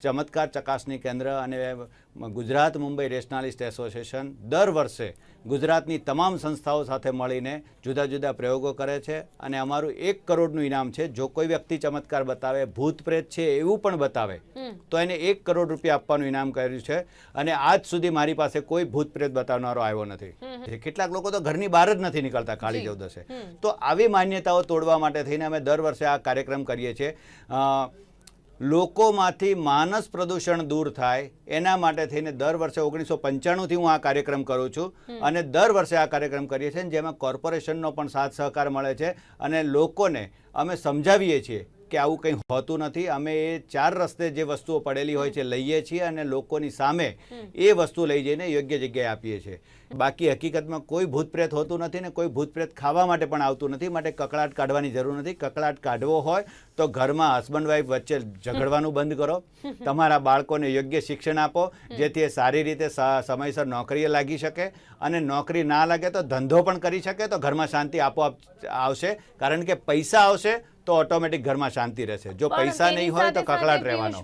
ચમત્કાર ચકાસણી કેન્દ્ર અને ગુજરાત મુંબઈ રેશનાલિસ્ટ એસોસિએશન દર વર્ષે ગુજરાતની તમામ સંસ્થાઓ સાથે મળીને જુદા જુદા પ્રયોગો કરે છે અને અમારું 1 કરોડનું ઇનામ છે. જો કોઈ વ્યક્તિ ચમત્કાર બતાવે, ભૂત પ્રેત છે એવું પણ બતાવે તો એને 1 કરોડ રૂપિયા આપવાનું ઇનામ કર્યું છે. અને આજ સુધી મારી પાસે કોઈ ભૂત પ્રેત બતાવનારો આવ્યો નથી. કેટલાક લોકો તો ઘરની બહાર જ નથી નીકળતા કાળી ચૌદસે. તો આવી માન્યતાઓ તોડવા માટે થઈને અમે દર વર્ષે આ કાર્યક્રમ કરીએ છીએ. લોકોમાંથી માનસ પ્રદૂષણ દૂર થાય એના માટે થઈને દર વર્ષે 1995થી હું આ કાર્યક્રમ કરું છું અને દર વર્ષે આ કાર્યક્રમ કરીએ છીએ, જેમાં કોર્પોરેશનનો પણ સાથ સહકાર મળે છે અને લોકોને અમે સમજાવીએ છીએ કે આવું કંઈ હોતું નથી. અમે એ 4 રસ્તે જે વસ્તુઓ પડેલી હોય છે લઈએ છીએ અને લોકોની સામે એ વસ્તુ લઈ જઈને યોગ્ય જગ્યાએ આપીએ છીએ. બાકી હકીકતમાં કોઈ ભૂત પ્રેત હોતું નથી ને કોઈ ભૂત પ્રેત ખાવા માટે પણ આવતું નથી. માટે કકળાટ કાઢવાની જરૂર નથી. કકળાટ કાઢવો હોય તો ઘરમાં હસબન્ડ વાઈફ વચ્ચે ઝઘડવાનું બંધ કરો. તમારા બાળકોને યોગ્ય શિક્ષણ આપો જેથી એ સારી રીતે સમયસર નોકરીએ લાગી શકે અને નોકરી ના લાગે તો ધંધો પણ કરી શકે તો ઘરમાં શાંતિ આપોઆપ આવશે. કારણ કે પૈસા આવશે તો ઓટોમેટિક ઘરમાં શાંતિ રહેશે. જો પૈસા નહીં હોય તો કકળાટ રહેવાનો.